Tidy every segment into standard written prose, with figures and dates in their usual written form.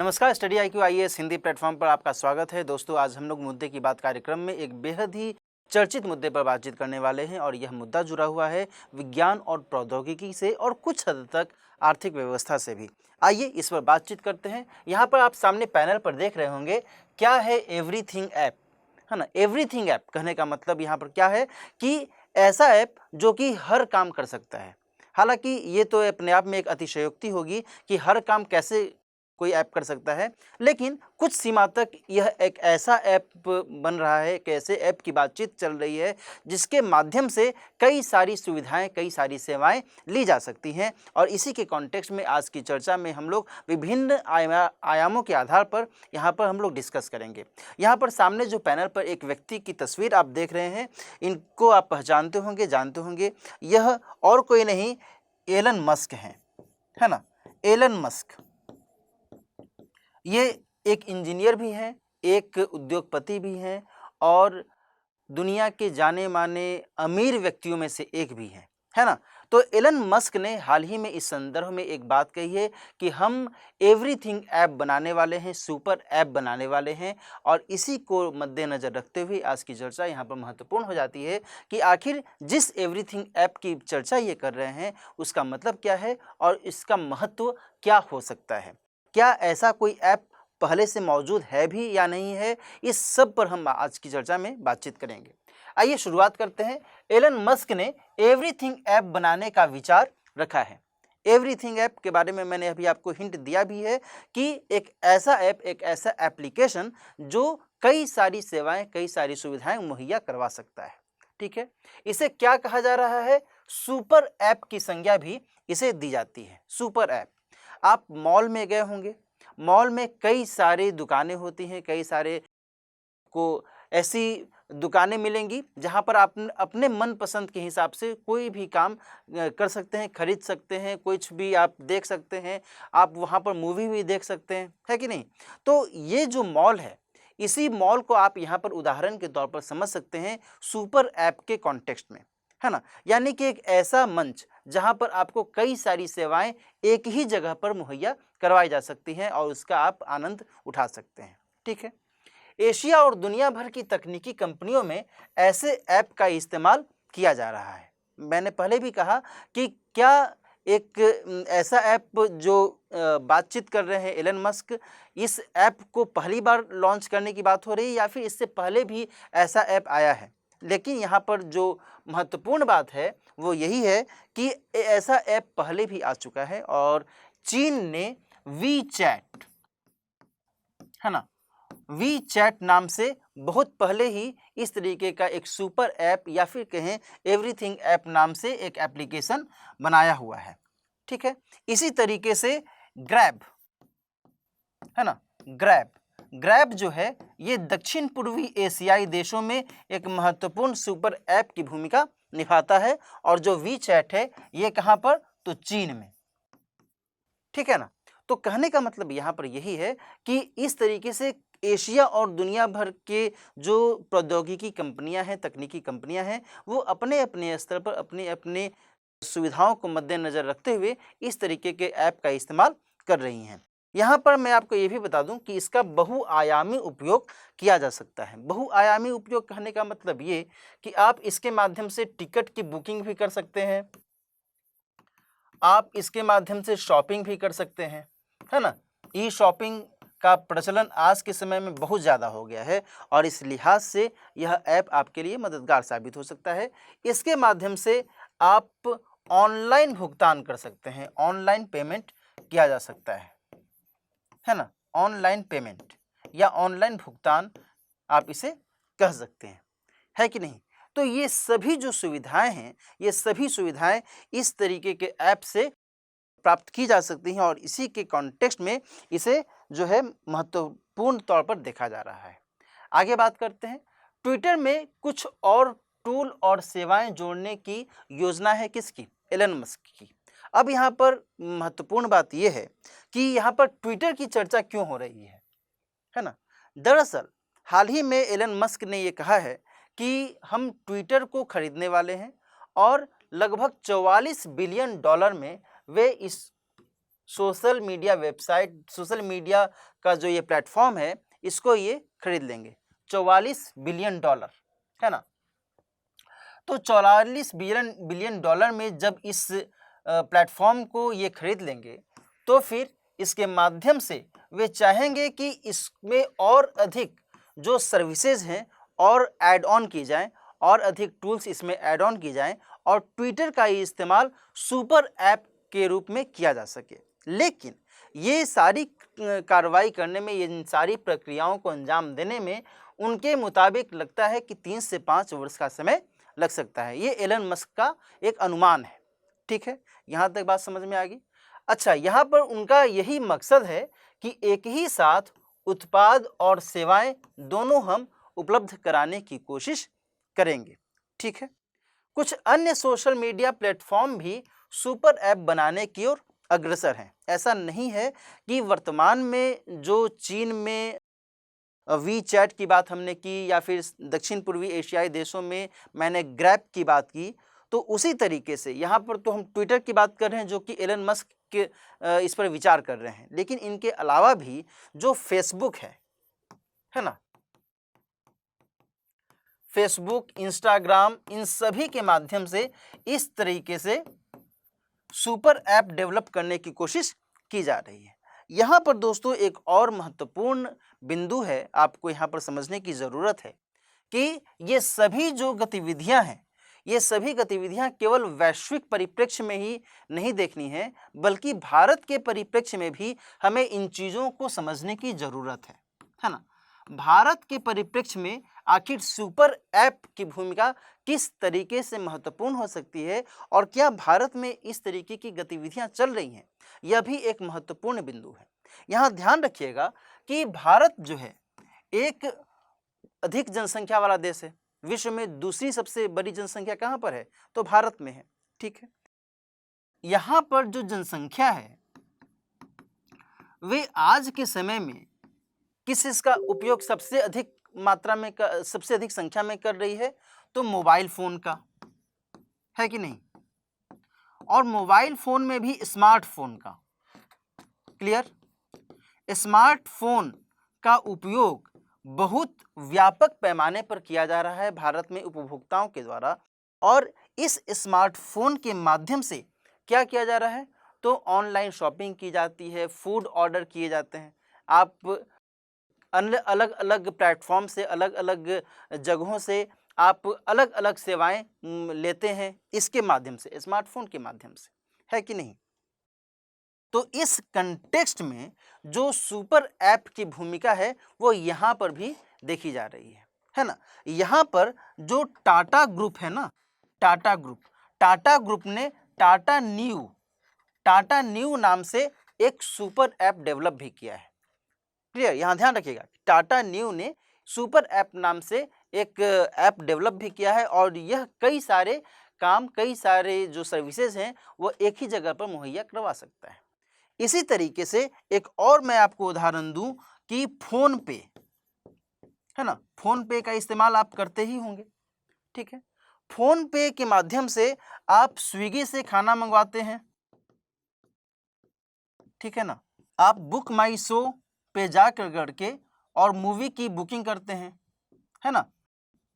नमस्कार, study IQ IAS Hindi platform पर आपका स्वागत है। दोस्तों, आज हम लोग मुद्दे की बात कार्यक्रम में एक बेहद ही चर्चित मुद्दे पर बातचीत करने वाले हैं और यह मुद्दा जुड़ा हुआ है विज्ञान और प्रौद्योगिकी से और कुछ हद तक आर्थिक व्यवस्था से भी। आइए इस पर बातचीत करते हैं। यहाँ पर आप सामने पैनल पर देख रहे होंगे, क्या है एवरीथिंग ऐप, है ना। एवरीथिंग ऐप कहने का मतलब यहाँ पर क्या है कि ऐसा ऐप जो कि हर काम कर सकता है। हालांकि ये तो अपने आप में एक अतिशयोक्ति होगी कि हर काम कैसे कोई ऐप कर सकता है, लेकिन कुछ सीमा तक यह एक ऐसा ऐप बन रहा है, एक ऐसे ऐप की बातचीत चल रही है जिसके माध्यम से कई सारी सुविधाएं, कई सारी सेवाएं ली जा सकती हैं। और इसी के कॉन्टेक्स्ट में आज की चर्चा में हम लोग विभिन्न आयामों के आधार पर यहाँ पर हम लोग डिस्कस करेंगे। यहाँ पर सामने जो पैनल पर एक व्यक्ति की तस्वीर आप देख रहे हैं, इनको आप पहचानते होंगे, जानते होंगे। यह और कोई नहीं, एलन मस्क हैं, है ना। एलन मस्क ये एक इंजीनियर भी हैं, एक उद्योगपति भी हैं और दुनिया के जाने माने अमीर व्यक्तियों में से एक भी हैं, है ना। तो एलन मस्क ने हाल ही में इस संदर्भ में एक बात कही है कि हम एवरीथिंग ऐप बनाने वाले हैं, सुपर ऐप बनाने वाले हैं। और इसी को मद्देनज़र रखते हुए आज की चर्चा यहाँ पर महत्वपूर्ण हो जाती है कि आखिर जिस एवरीथिंग ऐप की चर्चा ये कर रहे हैं उसका मतलब क्या है और इसका महत्व क्या हो सकता है। क्या ऐसा कोई ऐप पहले से मौजूद है भी या नहीं है, इस सब पर हम आज की चर्चा में बातचीत करेंगे। आइए शुरुआत करते हैं। एलन मस्क ने एवरीथिंग ऐप बनाने का विचार रखा है। एवरीथिंग ऐप के बारे में मैंने अभी आपको हिंट दिया भी है कि एक ऐसा ऐप, एक ऐसा एप्लीकेशन जो कई सारी सेवाएं, कई सारी सुविधाएं मुहैया करवा सकता है। ठीक है, इसे क्या कहा जा रहा है? सुपर ऐप की संज्ञा भी इसे दी जाती है, सुपर ऐप। आप मॉल में गए होंगे, मॉल में कई सारी दुकानें होती हैं, कई सारे को ऐसी दुकानें मिलेंगी जहां पर आप अपने मनपसंद के हिसाब से कोई भी काम कर सकते हैं, खरीद सकते हैं, कुछ भी आप देख सकते हैं, आप वहां पर मूवी भी देख सकते हैं, है कि नहीं। तो ये जो मॉल है, इसी मॉल को आप यहाँ पर उदाहरण के तौर पर समझ सकते हैं सुपर ऐप के कॉन्टेक्स्ट में, है ना। यानी कि एक ऐसा मंच जहां पर आपको कई सारी सेवाएं एक ही जगह पर मुहैया करवाई जा सकती हैं और उसका आप आनंद उठा सकते हैं। ठीक है, एशिया और दुनिया भर की तकनीकी कंपनियों में ऐसे ऐप का इस्तेमाल किया जा रहा है। मैंने पहले भी कहा कि क्या एक ऐसा ऐप जो बातचीत कर रहे हैं एलन मस्क, इस ऐप को पहली बार लॉन्च करने की बात हो रही है या फिर इससे पहले भी ऐसा ऐप आया है। लेकिन यहाँ पर जो महत्वपूर्ण बात है वो यही है कि ऐसा ऐप पहले भी आ चुका है और चीन ने वी चैट, है ना, वी चैट नाम से बहुत पहले ही इस तरीके का एक सुपर ऐप या फिर कहें एवरीथिंग ऐप नाम से एक एप्लीकेशन बनाया हुआ है। ठीक है, इसी तरीके से ग्रैब, है ना, ग्रैब जो है ये दक्षिण पूर्वी एशियाई देशों में एक महत्वपूर्ण सुपर ऐप की भूमिका निभाता है और जो वी चैट है ये कहाँ पर, तो चीन में। ठीक है ना। तो कहने का मतलब यहाँ पर यही है कि इस तरीके से एशिया और दुनिया भर के जो प्रौद्योगिकी कंपनियां हैं, तकनीकी कंपनियां हैं, वो अपने अपने स्तर पर अपने अपने सुविधाओं को मद्देनज़र रखते हुए इस तरीके के ऐप का इस्तेमाल कर रही हैं। यहाँ पर मैं आपको ये भी बता दूं कि इसका बहुआयामी उपयोग किया जा सकता है। बहुआयामी उपयोग कहने का मतलब ये कि आप इसके माध्यम से टिकट की बुकिंग भी कर सकते हैं, आप इसके माध्यम से शॉपिंग भी कर सकते हैं, है ना। ई शॉपिंग का प्रचलन आज के समय में बहुत ज़्यादा हो गया है और इस लिहाज से यह ऐप आपके लिए मददगार साबित हो सकता है। इसके माध्यम से आप ऑनलाइन भुगतान कर सकते हैं, ऑनलाइन पेमेंट किया जा सकता है ना। ऑनलाइन पेमेंट या ऑनलाइन भुगतान आप इसे कह सकते हैं, है कि नहीं। तो ये सभी जो सुविधाएं हैं, ये सभी सुविधाएं इस तरीके के ऐप से प्राप्त की जा सकती हैं और इसी के कॉन्टेक्स्ट में इसे जो है महत्वपूर्ण तौर पर देखा जा रहा है। आगे बात करते हैं। ट्विटर में कुछ और टूल और सेवाएं जोड़ने की योजना है किसकी? एलन मस्क की। अब यहाँ पर महत्वपूर्ण बात यह है कि यहाँ पर ट्विटर की चर्चा क्यों हो रही है ना। दरअसल हाल ही में एलन मस्क ने ये कहा है कि हम ट्विटर को खरीदने वाले हैं और लगभग $44 बिलियन में वे इस social media website, social media का जो ये प्लेटफॉर्म है, इसको ये खरीद लेंगे। $44 बिलियन, है ना। तो 44 बिलियन डॉलर में जब इस प्लेटफॉर्म को ये खरीद लेंगे, तो फिर इसके माध्यम से वे चाहेंगे कि इसमें और अधिक जो सर्विसेज हैं और ऐड ऑन की जाएं, और अधिक टूल्स इसमें ऐड ऑन की जाएं, और ट्विटर का ये इस्तेमाल सुपर ऐप के रूप में किया जा सके। लेकिन ये सारी कार्रवाई करने में, ये इन सारी प्रक्रियाओं को अंजाम देने में उनके मुताबिक लगता है कि 3 से 5 वर्ष का समय लग सकता है। ये एलन मस्क का एक अनुमान है। ठीक है, यहाँ तक बात समझ में आ गई। अच्छा, यहाँ पर उनका यही मकसद है कि एक ही साथ उत्पाद और सेवाएं दोनों हम उपलब्ध कराने की कोशिश करेंगे। ठीक है, कुछ अन्य सोशल मीडिया प्लेटफॉर्म भी सुपर ऐप बनाने की ओर अग्रसर हैं। ऐसा नहीं है कि वर्तमान में जो चीन में वी चैट की बात हमने की, या फिर दक्षिण पूर्वी एशियाई देशों में मैंने ग्रैब की बात की, तो उसी तरीके से यहाँ पर तो हम ट्विटर की बात कर रहे हैं, जो कि एलन मस्क के इस पर विचार कर रहे हैं। लेकिन इनके अलावा भी जो फेसबुक है ना, फेसबुक, इंस्टाग्राम, इन सभी के माध्यम से इस तरीके से सुपर ऐप डेवलप करने की कोशिश की जा रही है। यहाँ पर दोस्तों एक और महत्वपूर्ण बिंदु है, आपको यहाँ पर समझने की ज़रूरत है कि ये सभी जो गतिविधियाँ हैं, ये सभी गतिविधियाँ केवल वैश्विक परिप्रेक्ष्य में ही नहीं देखनी है, बल्कि भारत के परिप्रेक्ष्य में भी हमें इन चीज़ों को समझने की ज़रूरत है ना। भारत के परिप्रेक्ष्य में आखिर सुपर ऐप की भूमिका किस तरीके से महत्वपूर्ण हो सकती है, और क्या भारत में इस तरीके की गतिविधियां चल रही हैं, यह भी एक महत्वपूर्ण बिंदु है। यहाँ ध्यान रखिएगा कि भारत जो है एक अधिक जनसंख्या वाला देश है। विश्व में दूसरी सबसे बड़ी जनसंख्या कहाँ पर है, तो भारत में है। ठीक है, यहाँ पर जो जनसंख्या है वे आज के समय में किस इसका उपयोग सबसे अधिक मात्रा में सबसे अधिक संख्या में कर रही है, तो मोबाइल फोन का, है कि नहीं। और मोबाइल फोन में भी स्मार्टफोन का। क्लियर, स्मार्टफोन का उपयोग बहुत व्यापक पैमाने पर किया जा रहा है भारत में उपभोक्ताओं के द्वारा। और इस स्मार्टफोन के माध्यम से क्या किया जा रहा है, तो ऑनलाइन शॉपिंग की जाती है, फूड ऑर्डर किए जाते हैं। आप अलग अलग प्लेटफॉर्म से, अलग अलग जगहों से आप अलग अलग सेवाएं लेते हैं इसके माध्यम से, स्मार्टफोन के माध्यम से, है कि नहीं। तो इस कंटेक्स्ट में जो सुपर ऐप की भूमिका है वो यहाँ पर भी देखी जा रही है ना। यहाँ पर जो टाटा ग्रुप है ना, टाटा ग्रुप ने टाटा न्यू नाम से एक सुपर ऐप डेवलप भी किया है। क्लियर, यहाँ ध्यान रखिएगा, टाटा न्यू ने सुपर ऐप नाम से एक ऐप डेवलप भी किया है, और यह कई सारे काम, कई सारे जो सर्विसेज हैं वो एक ही जगह पर मुहैया करवा सकता है। इसी तरीके से एक और मैं आपको उदाहरण दूं कि फोन पे, है ना, फोन पे का इस्तेमाल आप करते ही होंगे। ठीक है, फोन पे के माध्यम से आप स्विगी से खाना मंगवाते हैं, ठीक है ना, आप बुक माई शो पे जाकर करके और मूवी की बुकिंग करते हैं, है ना।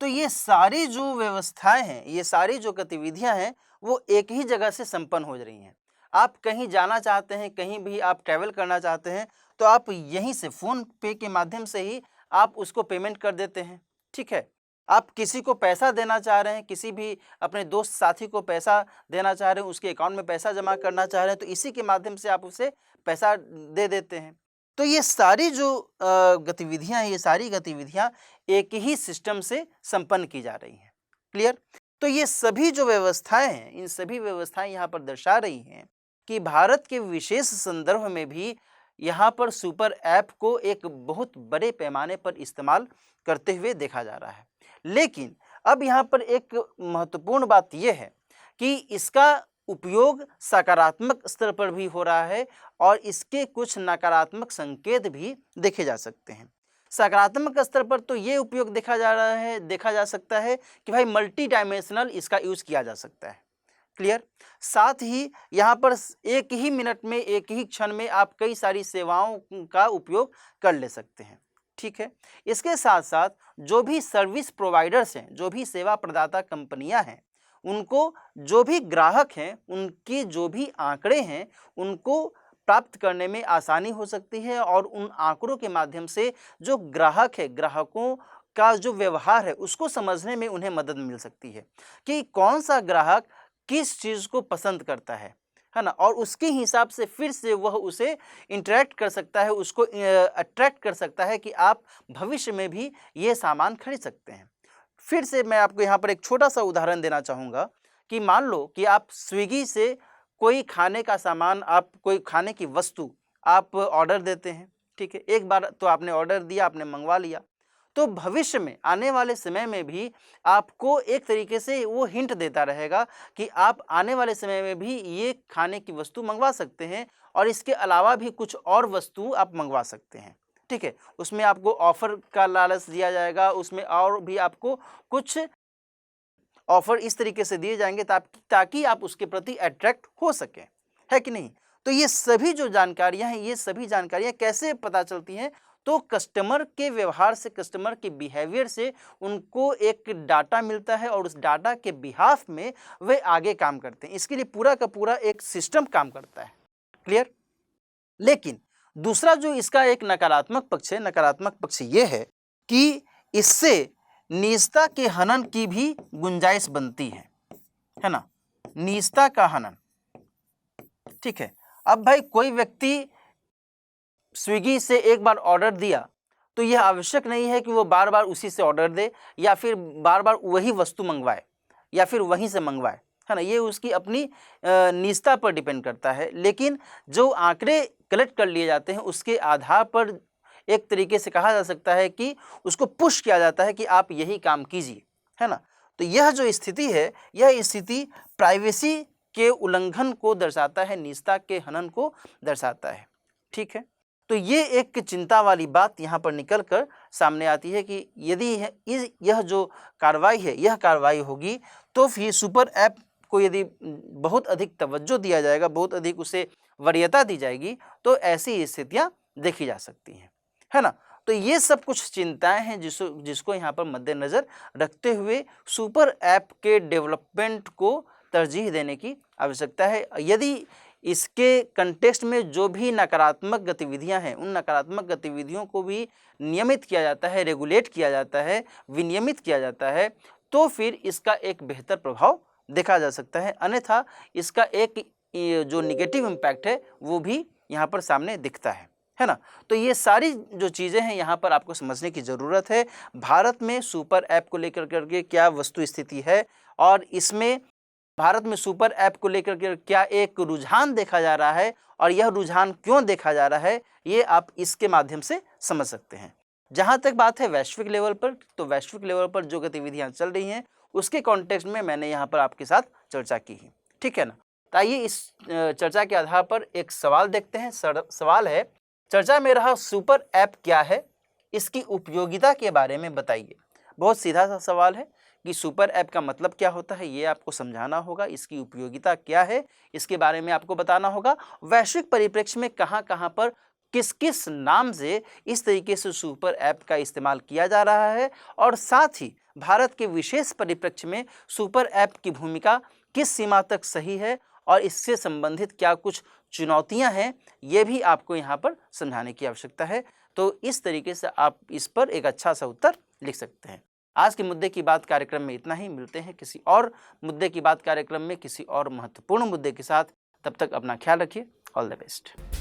तो ये सारी जो व्यवस्थाएं हैं, ये सारी जो गतिविधियां हैं वो एक ही जगह से संपन्न हो रही हैं। आप कहीं जाना चाहते हैं, कहीं भी आप ट्रैवल करना चाहते हैं, तो आप यहीं से फ़ोन पे के माध्यम से ही आप उसको पेमेंट कर देते हैं। ठीक है, आप किसी को पैसा देना चाह रहे हैं, किसी भी अपने दोस्त साथी को पैसा देना चाह रहे हैं, उसके अकाउंट में पैसा जमा करना चाह रहे हैं, तो इसी के माध्यम से आप उसे पैसा दे देते हैं। तो ये सारी जो गतिविधियां हैं, ये सारी गतिविधियां एक ही सिस्टम से संपन्न की जा रही हैं। क्लियर, तो ये सभी जो व्यवस्थाएं हैं, इन सभी व्यवस्थाएं यहाँ पर दर्शा रही हैं कि भारत के विशेष संदर्भ में भी यहाँ पर सुपर ऐप को एक बहुत बड़े पैमाने पर इस्तेमाल करते हुए देखा जा रहा है। लेकिन अब यहाँ पर एक महत्वपूर्ण बात यह है कि इसका उपयोग सकारात्मक स्तर पर भी हो रहा है, और इसके कुछ नकारात्मक संकेत भी देखे जा सकते हैं। सकारात्मक स्तर पर तो ये उपयोग देखा जा सकता है कि भाई मल्टी डायमेंशनल इसका यूज़ किया जा सकता है। क्लियर। साथ ही यहाँ पर एक ही मिनट में, एक ही क्षण में आप कई सारी सेवाओं का उपयोग कर ले सकते हैं, ठीक है। इसके साथ साथ जो भी सर्विस प्रोवाइडर्स हैं, जो भी सेवा प्रदाता कंपनियां हैं, उनको जो भी ग्राहक हैं, उनके जो भी आंकड़े हैं, उनको प्राप्त करने में आसानी हो सकती है और उन आंकड़ों के माध्यम से जो ग्राहक है, ग्राहकों का जो व्यवहार है, उसको समझने में उन्हें मदद मिल सकती है कि कौन सा ग्राहक किस चीज़ को पसंद करता है ना, और उसके हिसाब से फिर से वह उसे इंटरेक्ट कर सकता है, उसको अट्रैक्ट कर सकता है कि आप भविष्य में भी ये सामान खरीद सकते हैं। फिर से मैं आपको यहाँ पर एक छोटा सा उदाहरण देना चाहूँगा कि मान लो कि आप स्विगी से कोई खाने का सामान, आप कोई खाने की वस्तु आप ऑर्डर देते हैं, ठीक है। एक बार तो आपने ऑर्डर दिया, आपने मंगवा लिया, तो भविष्य में आने वाले समय में भी आपको एक तरीके से वो हिंट देता रहेगा कि आप आने वाले समय में भी ये खाने की वस्तु मंगवा सकते हैं और इसके अलावा भी कुछ और वस्तु आप मंगवा सकते हैं, ठीक है। उसमें आपको ऑफ़र का लालच दिया जाएगा, उसमें और भी आपको कुछ ऑफ़र इस तरीके से दिए जाएंगे ताकि आप उसके प्रति अट्रैक्ट हो सकें, है कि नहीं। तो ये सभी जो जानकारियाँ हैं, ये सभी जानकारियाँ कैसे पता चलती हैं, तो कस्टमर के व्यवहार से, कस्टमर के बिहेवियर से उनको एक डाटा मिलता है और उस डाटा के बिहाफ में वे आगे काम करते हैं। इसके लिए पूरा का पूरा एक सिस्टम काम करता है, क्लियर। लेकिन दूसरा जो इसका एक नकारात्मक पक्ष है, नकारात्मक पक्ष ये है कि इससे निजता के हनन की भी गुंजाइश बनती है ना, निजता का हनन, ठीक है। अब भाई कोई व्यक्ति स्विगी से एक बार ऑर्डर दिया तो यह आवश्यक नहीं है कि वो बार बार उसी से ऑर्डर दे या फिर बार बार वही वस्तु मंगवाए या फिर वहीं से मंगवाए, है ना। ये उसकी अपनी निजता पर डिपेंड करता है। लेकिन जो आंकड़े कलेक्ट कर लिए जाते हैं उसके आधार पर एक तरीके से कहा जा सकता है कि उसको पुश किया जाता है कि आप यही काम कीजिए, है ना। तो यह जो स्थिति है, यह स्थिति प्राइवेसी के उल्लंघन को दर्शाता है, निजता के हनन को दर्शाता है, ठीक है। तो ये एक चिंता वाली बात यहाँ पर निकल कर सामने आती है कि यदि यह जो कार्रवाई है, यह कार्रवाई होगी तो फिर सुपर ऐप को यदि बहुत अधिक तवज्जो दिया जाएगा, बहुत अधिक उसे वरीयता दी जाएगी, तो ऐसी स्थितियाँ देखी जा सकती हैं, है ना। तो ये सब कुछ चिंताएं हैं जिसको यहाँ पर मद्देनज़र रखते हुए सुपर ऐप के डेवलपमेंट को तरजीह देने की आवश्यकता है। यदि इसके कंटेक्स्ट में जो भी नकारात्मक गतिविधियां हैं, उन नकारात्मक गतिविधियों को भी नियमित किया जाता है, रेगुलेट किया जाता है, विनियमित किया जाता है, तो फिर इसका एक बेहतर प्रभाव देखा जा सकता है। अन्यथा इसका एक जो निगेटिव इम्पैक्ट है वो भी यहाँ पर सामने दिखता है ना। तो ये सारी जो चीज़ें हैं यहाँ पर आपको समझने की ज़रूरत है। भारत में सुपर ऐप को लेकर करके क्या वस्तु स्थिति है और इसमें भारत में सुपर ऐप को लेकर के क्या एक रुझान देखा जा रहा है और यह रुझान क्यों देखा जा रहा है, ये आप इसके माध्यम से समझ सकते हैं। जहाँ तक बात है वैश्विक लेवल पर, तो वैश्विक लेवल पर जो गतिविधियाँ चल रही हैं उसके कॉन्टेक्स्ट में मैंने यहाँ पर आपके साथ चर्चा की है, ठीक है ना। तो आइए इस चर्चा के आधार पर एक सवाल देखते हैं। सवाल है, चर्चा में रहा सुपर ऐप क्या है, इसकी उपयोगिता के बारे में बताइए। बहुत सीधा सा सवाल है कि सुपर ऐप का मतलब क्या होता है, ये आपको समझाना होगा। इसकी उपयोगिता क्या है, इसके बारे में आपको बताना होगा। वैश्विक परिप्रेक्ष्य में कहाँ कहाँ पर किस किस नाम से इस तरीके से सुपर ऐप का इस्तेमाल किया जा रहा है और साथ ही भारत के विशेष परिप्रेक्ष्य में सुपर ऐप की भूमिका किस सीमा तक सही है और इससे संबंधित क्या कुछ चुनौतियां हैं, ये भी आपको यहाँ पर समझाने की आवश्यकता है। तो इस तरीके से आप इस पर एक अच्छा सा उत्तर लिख सकते हैं। आज के मुद्दे की बात कार्यक्रम में इतना ही। मिलते हैं किसी और मुद्दे की बात कार्यक्रम में किसी और महत्वपूर्ण मुद्दे के साथ। तब तक अपना ख्याल रखिए। All the best.